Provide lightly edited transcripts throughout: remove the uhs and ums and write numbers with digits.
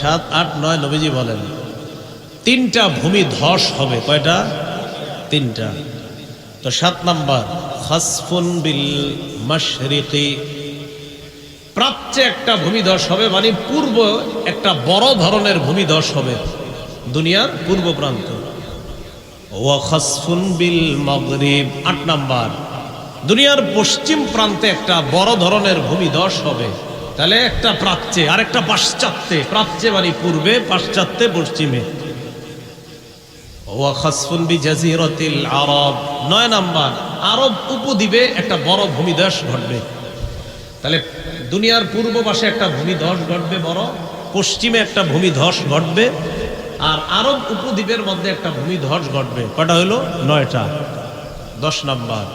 7, 8, 9 নবীজি বলেন 3টা ভূমি ধস হবে। কয়টা? 3টা। তো 7 নাম্বার খাসফুন বিল মাশরিকি, প্রাচ্যে একটা ভূমিধস হবে, মানে পূর্ব একটা বড় ধরনের ভূমিধস হবে দুনিয়ার পূর্ব প্রান্ত। ওয়া খাসফুন বিল মাগরিব, 8 নাম্বার দুনিয়ার পশ্চিম প্রান্তে একটা বড় ধরনের ভূমিধস হবে। তাহলে একটা প্রাচ্যে আর একটা পাশ্চাত্যে, প্রাচ্যে মানে পূর্বে, পাশ্চাত্যে পশ্চিমে। ওয়া খাসফুন বিজাজিরাতিল আরব, 9 নাম্বার আরব উপদ্বীপে একটা বড় ভূমিধস ঘটবে। তাহলে দুনিয়ার পূর্ব পাশে একটা ভূমিধস ঘটবে বড়, পশ্চিমে একটা ভূমিধস ঘটবে, আর আরব উপদ্বীপের মধ্যে একটা ভূমিধস ঘটবে। কটা হলো? 9টা। 10 নাম্বার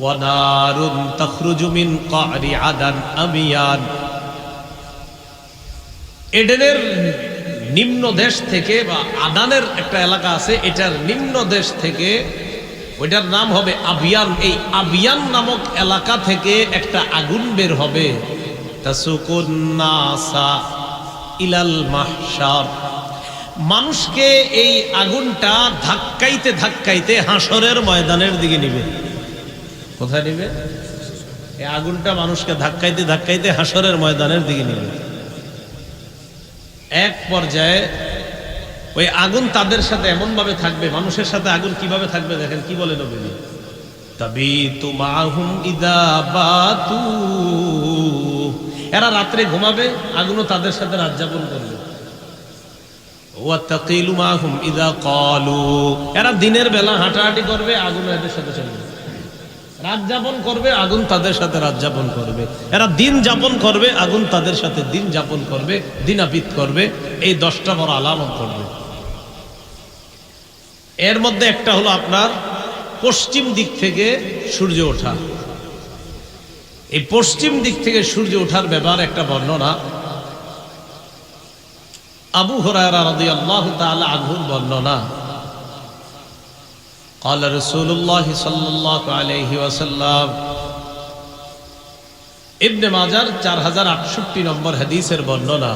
ওয়া নারুন তাখরুজু মিন ক্বারি আদান আমিয়ান, এডেনের নিম্ন দেশ থেকে, বা আদানের একটা এলাকা আছে, এটার নিম্ন দেশ থেকে, ওইটার নাম হবে আবিয়ান। এই আবিয়ান নামক এলাকা থেকে একটা আগুন বের হবে। তাসুকুন নাসা ইলাল মাহশার, মানুষকে এই আগুনটা ধাক্কাইতে ধাক্কাইতে হাসরের ময়দানের দিকে নিবে। কোথায় নিবে? এই আগুনটা মানুষকে ধাক্কাইতে ধাক্কাইতে হাসরের ময়দানের দিকে নিবে। এক পর্যায়ে ওই আগুন তাদের সাথে এমন ভাবে থাকবে, মানুষের সাথে আগুন কিভাবে থাকবে দেখেন কি বলে নবী, তাবিতু মাহুম ইদা বাতু, এরা রাত্রে ঘুমাবে, আগুনও তাদের সাথে রাত যাপন করবে। ওয়া তাকিলু মাহুম ইদা ক্বালু, এরা দিনের বেলা হাঁটাহাঁটি করবে, আগুন এদের সাথে চলবে। রাত যাপন করবে, আগুন তাদের সাথে রাত যাপন করবে। এরা দিন যাপন করবে, আগুন তাদের সাথে দিন যাপন করবে, দিনাপিত করবে। এই 10টা বড় আলামত করবে। এর মধ্যে একটা হলো আপনার পশ্চিম দিক থেকে সূর্য ওঠা। এই পশ্চিম দিক থেকে সূর্য ওঠার ব্যাপারে একটা বর্ণনা আবু হুরায়রা রাদিয়াল্লাহু তাআলা আনহুর বর্ণনা। قال رسول الله صلى الله عليه وسلم, ইবনে মাজার 4068 নম্বর হাদিসের বর্ণনা।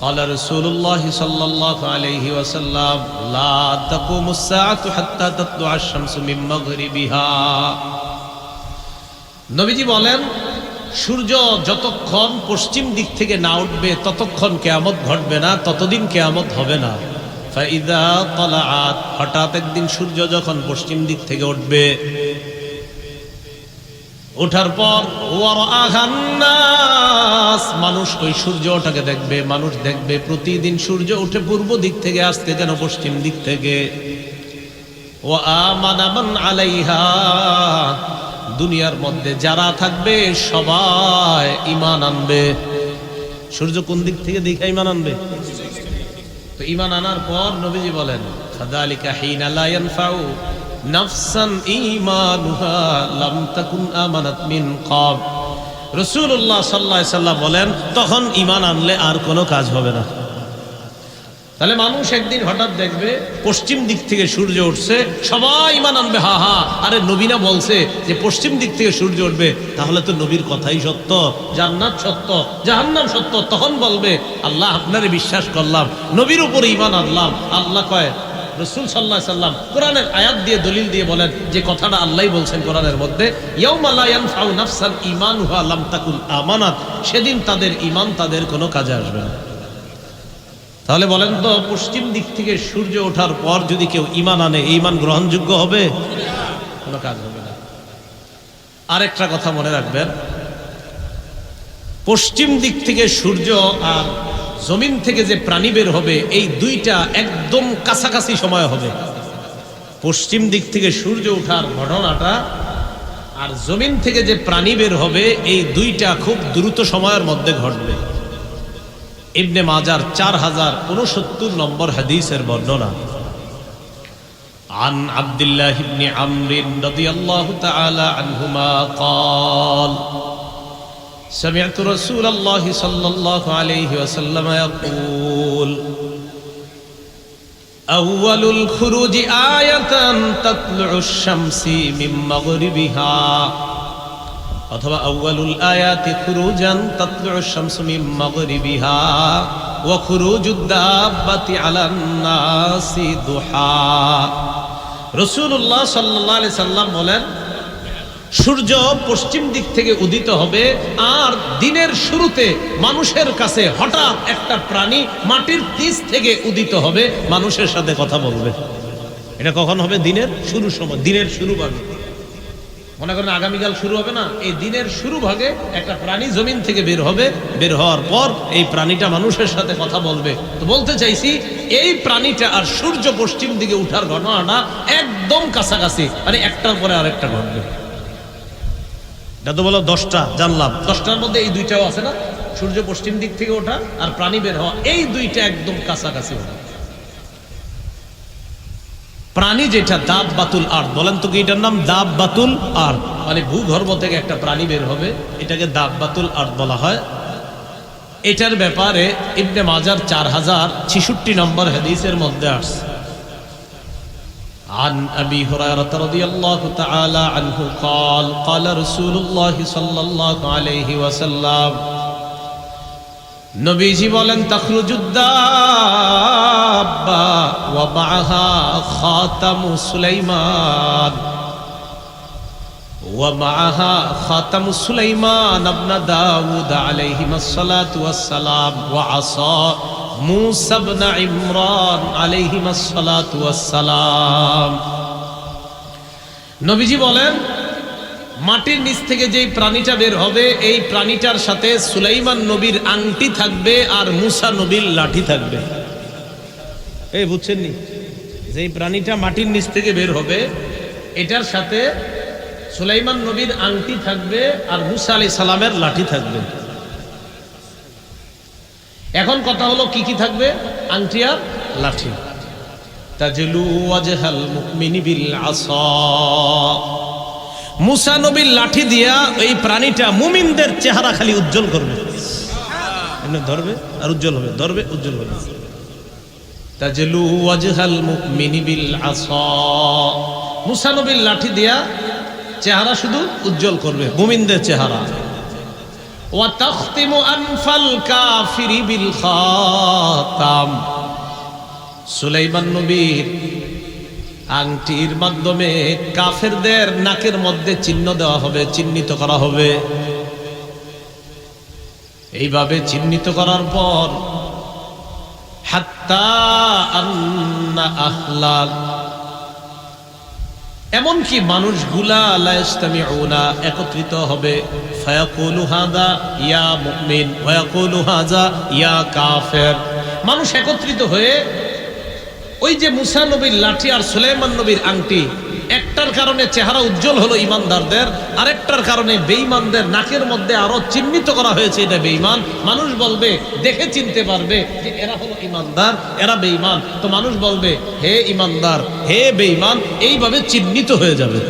قال رسول الله صلى الله عليه وسلم لا تقوم الساعة حتى تطلع الشمس من مغربها, নবীজি বলেন সূর্য যতক্ষণ পশ্চিম দিক থেকে না উঠবে ততক্ষণ কিয়ামত ঘটবে না, ততদিন কিয়ামত হবে না। ফাইদা তালাআত, হঠাৎ একদিন সূর্য যখন পশ্চিম দিক থেকে উঠবে, ওঠার পর ওয়ারাআহান নাস, মানুষ ওই সূর্য ওঠাকে দেখবে। মানুষ দেখবে প্রতিদিন সূর্য উঠে পূর্ব দিক থেকে আসতে যেন পশ্চিম দিক থেকে। ওয়া আমানা মান আলাইহা, দুনিয়ার মধ্যে যারা থাকবে সবাই ঈমান আনবে। সূর্য কোন দিক থেকে দেখে ঈমান আনবে? তো ঈমান আনার পর নবীজি বলেন ফাযালিকা হিনা লা ইয়ানফাউ নাফসান ঈমানুহা লাম তাকুন আমানাত মিন ক্বাব, রাসূলুল্লাহ সাল্লাল্লাহু আলাইহি সাল্লাম বলেন তখন ঈমান আনলে আর কোনো কাজ হবে না। তাহলে মানুষ একদিন হঠাৎ দেখবে পশ্চিম দিক থেকে সূর্য উঠছে, সবাই ঈমান আনবে। হা হা, আরে নবী না বলছে যে পশ্চিম দিক থেকে সূর্য উঠবে, তাহলে তো নবীর কথাই সত্য, জান্নাত সত্য, জাহান্নাম সত্য। তখন বলবে আল্লাহ আপনারে বিশ্বাস করলাম, নবীর উপরে ঈমান আনলাম। আল্লাহ কয়, রাসূল সাল্লাল্লাহু আলাইহি সাল্লাম কোরআনের আয়াত দিয়ে দলিল দিয়ে বলেন যে কথাটা আল্লাহই বলছেন কোরআনের মধ্যে, ইয়াউমা লা ইয়ানফাউ নাফসান ঈমানুহা লাম তাকুন আমানাত, সেদিন তাদের ঈমান তাদের কোনো কাজে আসবে না। তাহলে বলেন তো পশ্চিম দিক থেকে সূর্য ওঠার পর যদি কেউ ঈমান আনে, ঈমান গ্রহণযোগ্য হবে? কোনো কাজ হবে না। আরেকটা কথা মনে রাখবেন, পশ্চিম দিক থেকে সূর্য আর জমিন থেকে যে প্রাণী বের হবে, এই দুইটা একদম কাছাকাছি সময় হবে। পশ্চিম দিক থেকে সূর্য ওঠার ঘটনাটা আর জমিন থেকে যে প্রাণী বের হবে, এই দুইটা খুব দ্রুত সময়ের মধ্যে ঘটবে। ইবনে মাজার 4069 নম্বর হাদিসের বর্ণনা। আন আব্দুল্লাহ ইবনে আমর রাদিয়াল্লাহু তাআলা আনহুমা قال سمعت رسول الله صلى الله عليه وسلم يقول أول الخروج آية تطلع الشمس من مغربها অথবা আউয়ালুল আয়াতি খুরুজান তাতলু'ু শামসু মিন মাগরিবিহা ওয়া খুরুজুদ দাব্বাতি আলান নাসি দুহা। রাসূলুল্লাহ সাল্লাল্লাহু আলাইহি সাল্লাম বলেন, সূর্য পশ্চিম দিক থেকে উদিত হবে আর দিনের শুরুতে মানুষের কাছে হঠাৎ একটা প্রাণী মাটির নিচ থেকে উদিত হবে, মানুষের সাথে কথা বলবে। এটা কখন হবে? দিনের শুরু সময়, দিনের শুরু ভাগে। মনে করেন আগামীকাল শুরু হবে না, এই দিনের শুরু ভাগে একটা প্রাণী জমিন থেকে বের হবে, বের হওয়ার পর এই প্রাণীটা মানুষের সাথে কথা বলবে। তো বলতে চাইছি, এই প্রাণীটা আর সূর্য পশ্চিম দিকে উঠার ঘটনাটা একদম কাছাকাছি, মানে একটার পরে আরেকটা ঘটবে। এটা তো বলো 10টা জানলাম, 10টার মধ্যে এই দুইটাও আছে না, সূর্য পশ্চিম দিক থেকে ওঠা আর প্রাণী বের হওয়া, এই দুইটা একদম কাছাকাছি ওঠা। প্রাণী যেটা দাব্বাতুল আরদ, বলেন তো কি এটার নাম? দাব্বাতুল আরদ, মানে ভূগর্ভ থেকে একটা প্রাণী বের হবে, এটাকে দাব্বাতুল আরদ বলা হয়। এটার ব্যাপারে ইবনে মাজার 4066 নম্বর হাদিসের মধ্যে আসছে। عن أبي هريرة رضي الله تعالى عنه قال قال رسول الله صلى الله عليه وسلم নবীজি বলেন, তাখরুজুদ দাব্বা ওয়া মাআহা খাতামু সুলাইমান ওয়া মাআহা খাতামু সুলাইমান ইবনে দাউদ আলাইহিস সালাতু ওয়াস সালাম ওয়া আসা মূসা ইবনে ইমরান আলাইহিস সালাতু ওয়াস সালাম। নবীজি বলেন, মাটির নিচ থেকে যেই প্রাণীটা বের হবে, এই প্রাণীটার সাথে সুলাইমান নবীর আংটি থাকবে আর মূসা নবীর লাঠি থাকবে। এই বুঝছেন নি, যেই প্রাণীটা মাটির নিচ থেকে বের হবে, এটার সাথে সুলাইমান নবীর আংটি থাকবে আর মূসা আলাইহিস সালামের লাঠি থাকবে। এখন কথা হলো কি কি থাকবে? আংটি আর লাঠি। তাজলু ওয়াজহাল মুমিনি বিল আসা, মূসা নবীর লাঠি দিয়া এই প্রাণীটা মুমিনদের চেহারা খালি উজ্জ্বল করবে, ধরবে আর উজ্জ্বল হবে, ধরবে উজ্জ্বল হবে। তাজলু ওয়াজহাল মুমিনি বিল আসা, মূসা নবীর লাঠি দিয়া চেহারা শুধু উজ্জ্বল করবে, মুমিনদের চেহারা। ওয়া তাখতিমু আনফাল কাফিরি বিল খাতাম, সুলাইমান নবীর আংটির মাধ্যমে কাফেরদের নাকের মধ্যে চিহ্ন দেওয়া হবে, চিহ্নিত করা হবে। এইভাবে চিহ্নিত করার পর হাত্তা আন্না আহলাল, এমনকি মানুষগুলা লা ইসতামিউনা, একত্রিত হবে। ফায়াকুলু হাযা ইয়া মুমিন ওয়া ইয়াকুলু হাযা ইয়া কাফের, মানুষ একত্রিত হয়ে ওই যে মূসা নবীর লাঠি আর সুলাইমান নবীর আংটি, একটার কারণে চেহারা উজ্জ্বল হলো ইমানদারদের, আরেকটার কারণে বেঈমানদের নাকের মধ্যে আরো চিহ্নিত করা হয়েছে এটা বেঈমান। মানুষ বলবে, দেখে চিনতে পারবে যে এরা হলো ইমানদার, এরা বেঈমান। তো মানুষ বলবে, হে ইমানদার, হে বেঈমান, এইভাবে চিহ্নিত হয়ে যাবে।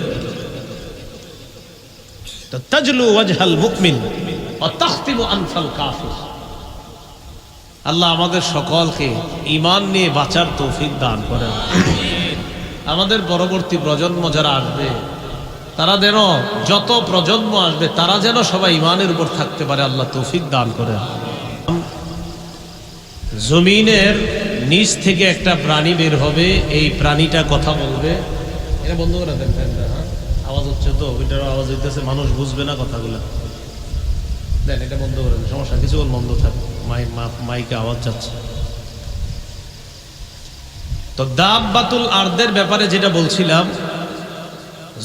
তো তাজলু ওয়াজহাল মুমিন ওয়া তাখতিমু আনফাল কাফির। আল্লাহ আমাদের সকলকে ঈমান নিয়ে বাঁচার তৌফিক দান করেন। আমাদের পরবর্তী প্রজন্ম যারা আসবে, তারা যেন, যত প্রজন্ম আসবে তারা যেন সবাই ঈমানের উপর থাকতে পারে, আল্লাহ তৌফিক দান করেন। জমিনের নিচ থেকে একটা প্রাণী বের হবে, এই প্রাণীটা কথা বলবে। এটা বন্ধ করে দেন, হ্যাঁ আওয়াজ হচ্ছে তো, ওইটারও আওয়াজ হইতেছে, মানুষ বুঝবে না কথাগুলো। দেন এটা বন্ধ করে দেন, সমস্যা কিছুক্ষণ বন্ধ থাকে, মাইকে আওয়াজ যাচ্ছে। তো দাব্বাতুল আরদের ব্যাপারে যেটা বলছিলাম,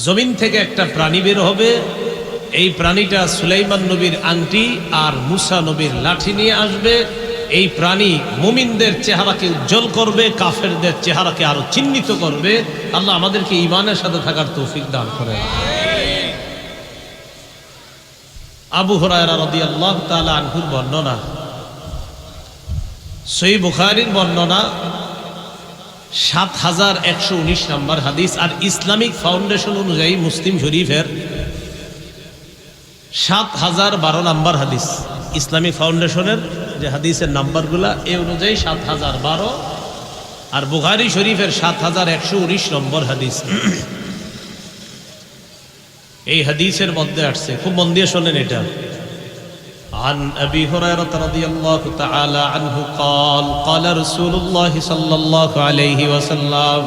জমিন থেকে একটা প্রাণী বের হবে, এই প্রাণীটা সুলাইমান নবীর আংটি আর মূসা নবীর লাঠি নিয়ে আসবে। এই প্রাণী মুমিনদের চেহারাকে উজ্জ্বল করবে, কাফেরদের চেহারাকে আরো চিহ্নিত করবে। আল্লাহ আমাদেরকে ঈমানের সাথে থাকার তৌফিক দান করেন। আবু হুরায়রা রাদিয়াল্লাহু তাআলা আনহুর বর্ণনা, সহিহ বুখারীর বর্ণনা, 7119 নম্বর হাদিস। আর ইসলামিক ফাউন্ডেশন অনুযায়ী মুসলিম শরীফের 7012 নম্বর হাদিস। ইসলামিক ফাউন্ডেশনের যে হাদিসের নাম্বারগুলা এই অনুযায়ী 7012, আর বুখারী শরীফের 7119 নম্বর হাদিস। এই হাদিসের মধ্যে আসছে, খুব মন দিয়ে শোনেন এটা। عن أبي هريرة رضي الله تعالى عنه قال قال رسول الله صلى الله عليه وسلم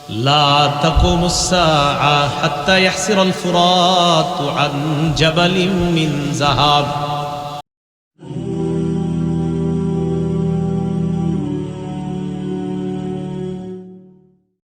لا تقوم الساعة حتى يحسر الفرات عن جبل من ذهب